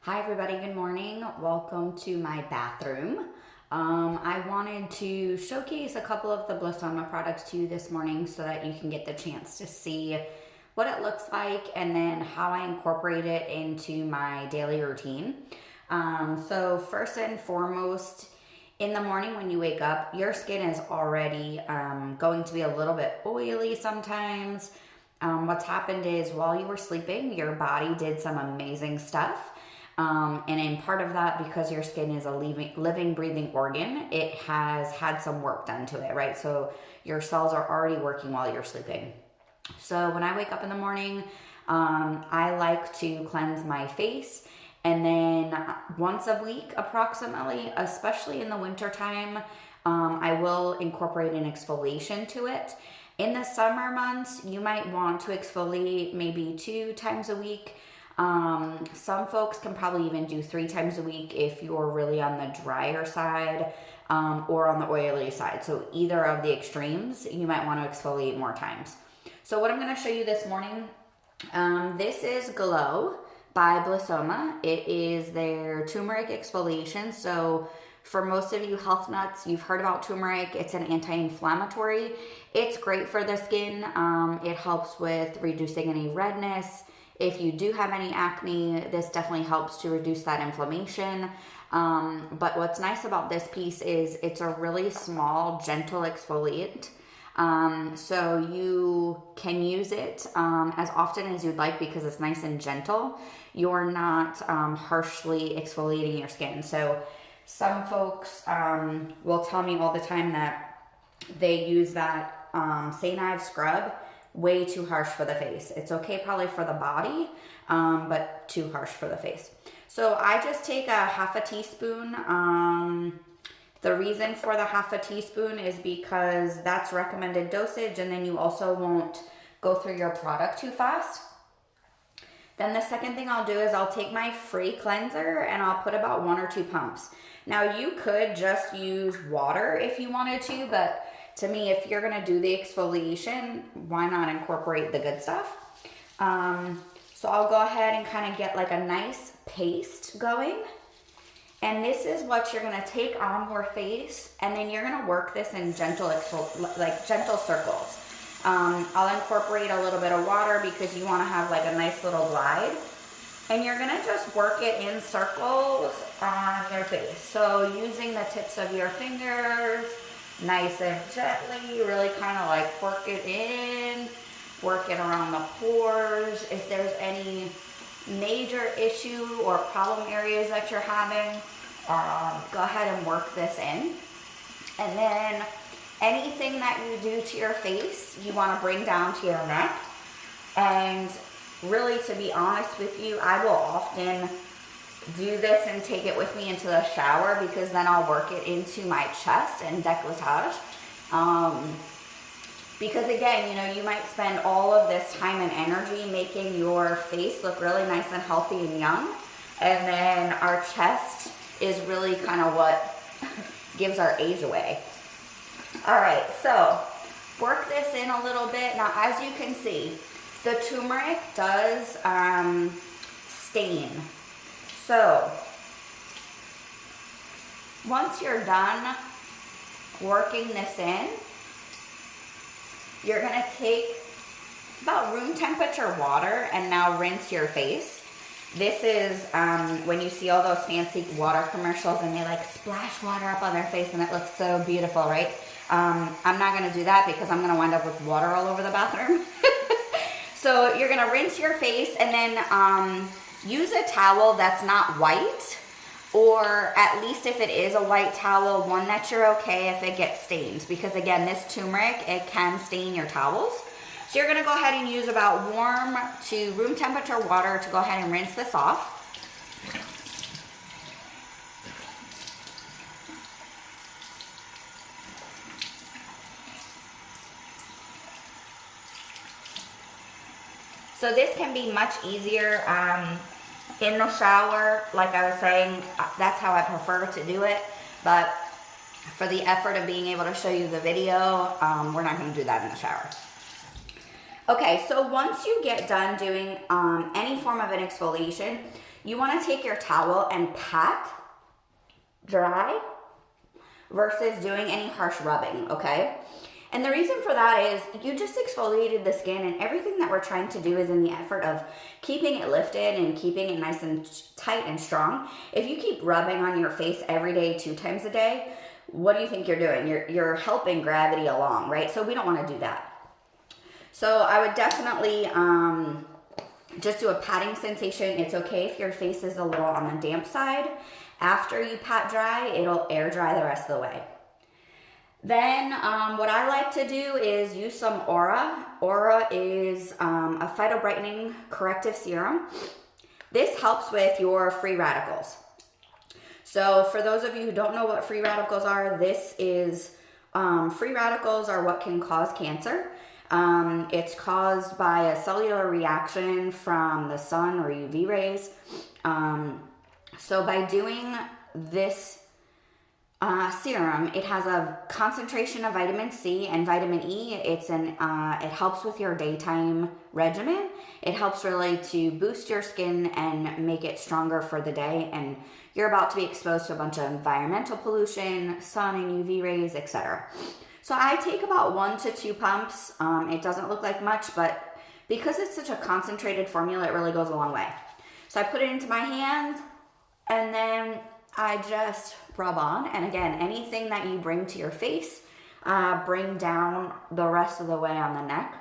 Hi everybody, good morning. Welcome to my bathroom. I wanted to showcase a couple of the Blissoma products to you this morning so that you can get the chance to see what it looks like and then how I incorporate it into my daily routine. So first and foremost, in the morning when you wake up, your skin is already going to be a little bit oily sometimes. What's happened is while you were sleeping, your body did some amazing stuff. And in part of that, because your skin is a living, breathing organ, it has had some work done to it, right? So your cells are already working while you're sleeping. So when I wake up in the morning, I like to cleanse my face. And then once a week, approximately, especially in the wintertime, I will incorporate an exfoliation to it. In the summer months, you might want to exfoliate maybe 2 times a week. Some folks can probably even do 3 times a week if you're really on the drier side or on the oily side. So either of the extremes, you might want to exfoliate more times. So what I'm going to show you this morning, this is Glow by Blissoma. It is their turmeric exfoliation. So for most of you health nuts, you've heard about turmeric. It's an anti-inflammatory. It's great for the skin. It helps with reducing any redness. If you do have any acne, this definitely helps to reduce that inflammation. But what's nice about this piece is it's a really small, gentle exfoliant. So you can use it as often as you'd like because it's nice and gentle. You're not harshly exfoliating your skin. So some folks will tell me all the time that they use that St. Ives scrub way too harsh for the face. It's okay probably for the body, but too harsh for the face. So I just take a half a teaspoon. The reason for the half a teaspoon is because that's recommended dosage, and then you also won't go through your product too fast. Then the second thing I'll do is I'll take my free cleanser and I'll put about 1 or 2 pumps. Now you could just use water if you wanted to, but to me, if you're gonna do the exfoliation, why not incorporate the good stuff? So I'll go ahead and kind of get like a nice paste going. And this is what you're gonna take on your face, and then you're gonna work this in gentle circles. I'll incorporate a little bit of water because you wanna have like a nice little glide. And you're gonna just work it in circles on your face. So using the tips of your fingers, nice and gently, really kind of like work it in, work it around the pores. If there's any major issue or problem areas that you're having, go ahead and work this in. And then anything that you do to your face, you want to bring down to your neck. And really, to be honest with you, I will often do this and take it with me into the shower because then I'll work it into my chest and décolletage. Because again, you know, you might spend all of this time and energy making your face look really nice and healthy and young. And then our chest is really kind of what gives our age away. All right, so work this in a little bit. Now, as you can see, the turmeric does stain. So once you're done working this in, you're gonna take about room temperature water and now rinse your face. This is when you see all those fancy water commercials and they like splash water up on their face and it looks so beautiful, right? I'm not gonna do that because I'm gonna wind up with water all over the bathroom. So you're gonna rinse your face and then use a towel that's not white, or at least if it is a white towel, one that you're okay if it gets stained, because again, this turmeric, it can stain your towels. So you're gonna go ahead and use about warm to room temperature water to go ahead and rinse this off. So this can be much easier in the shower. Like I was saying, that's how I prefer to do it. But for the effort of being able to show you the video, we're not going to do that in the shower. Okay, so once you get done doing any form of an exfoliation, you want to take your towel and pat dry versus doing any harsh rubbing, okay? And the reason for that is you just exfoliated the skin, and everything that we're trying to do is in the effort of keeping it lifted and keeping it nice and tight and strong. If you keep rubbing on your face every day, 2 times a day, what do you think you're doing? You're helping gravity along, right? So we don't want to do that. So I would definitely just do a patting sensation. It's okay if your face is a little on the damp side. After you pat dry, it'll air dry the rest of the way. Then what I like to do is use some Aura. Aura is a phytobrightening corrective serum. This helps with your free radicals. So for those of you who don't know what free radicals are, this is, free radicals are what can cause cancer. It's caused by a cellular reaction from the sun or UV rays. So by doing this serum, it has a concentration of vitamin C and vitamin E. It helps with your daytime regimen. It helps really to boost your skin and make it stronger for the day. And you're about to be exposed to a bunch of environmental pollution, sun and UV rays, etc. So I take about 1 to 2 pumps. It doesn't look like much, but because it's such a concentrated formula, it really goes a long way. So I put it into my hand, and then I just rub on. And again, anything that you bring to your face, bring down the rest of the way on the neck.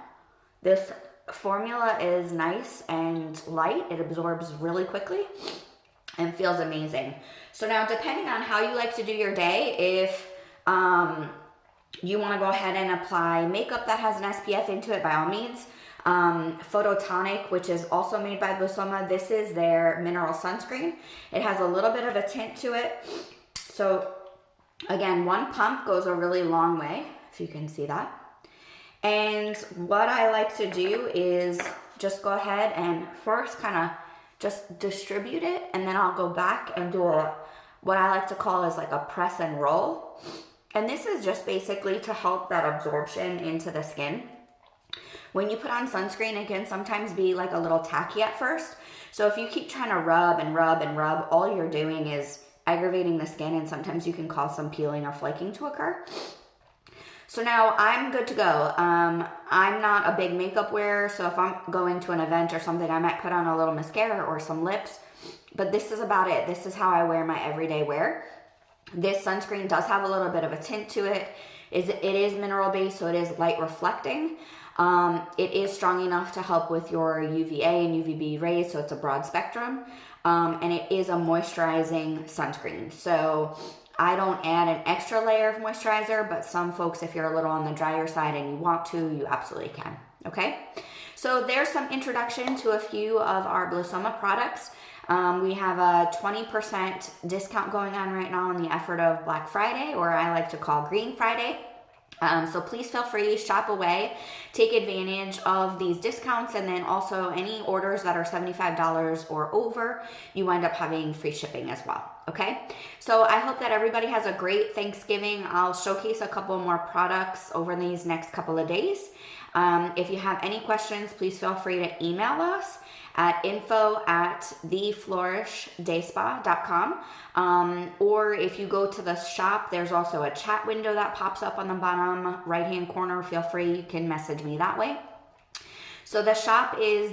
This formula is nice and light. It absorbs really quickly and feels amazing. So now, depending on how you like to do your day, if you want to go ahead and apply makeup that has an SPF into it, by all means. Phototonic, which is also made by Blusoma. This is their mineral sunscreen. It has a little bit of a tint to it. So again, 1 pump goes a really long way, if you can see that. And what I like to do is just go ahead and first kind of just distribute it, and then I'll go back and do what I like to call is like a press and roll. And this is just basically to help that absorption into the skin. When you put on sunscreen, it can sometimes be like a little tacky at first. So if you keep trying to rub and rub and rub, all you're doing is aggravating the skin, and sometimes you can cause some peeling or flaking to occur. So now I'm good to go. I'm not a big makeup wearer, so if I'm going to an event or something, I might put on a little mascara or some lips, but this is about it. This is how I wear my everyday wear. This sunscreen does have a little bit of a tint to it. It is mineral based, so it is light reflecting. It is strong enough to help with your UVA and UVB rays, so it's a broad spectrum. And it is a moisturizing sunscreen. So I don't add an extra layer of moisturizer, but some folks, if you're a little on the drier side and you want to, you absolutely can. Okay? So there's some introduction to a few of our Blusoma products. We have a 20% discount going on right now in the effort of Black Friday, or I like to call Green Friday. So please feel free, shop away, take advantage of these discounts, and then also any orders that are $75 or over, you wind up having free shipping as well. Okay, so I hope that everybody has a great Thanksgiving. I'll showcase a couple more products over these next couple of days. If you have any questions, please feel free to email us at info@theflourishdayspa.com. Or if you go to the shop, there's also a chat window that pops up on the bottom right-hand corner. Feel free, you can message me that way. So the shop is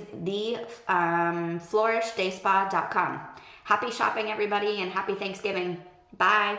theflourishdayspa.com. Happy shopping, everybody, and happy Thanksgiving. Bye.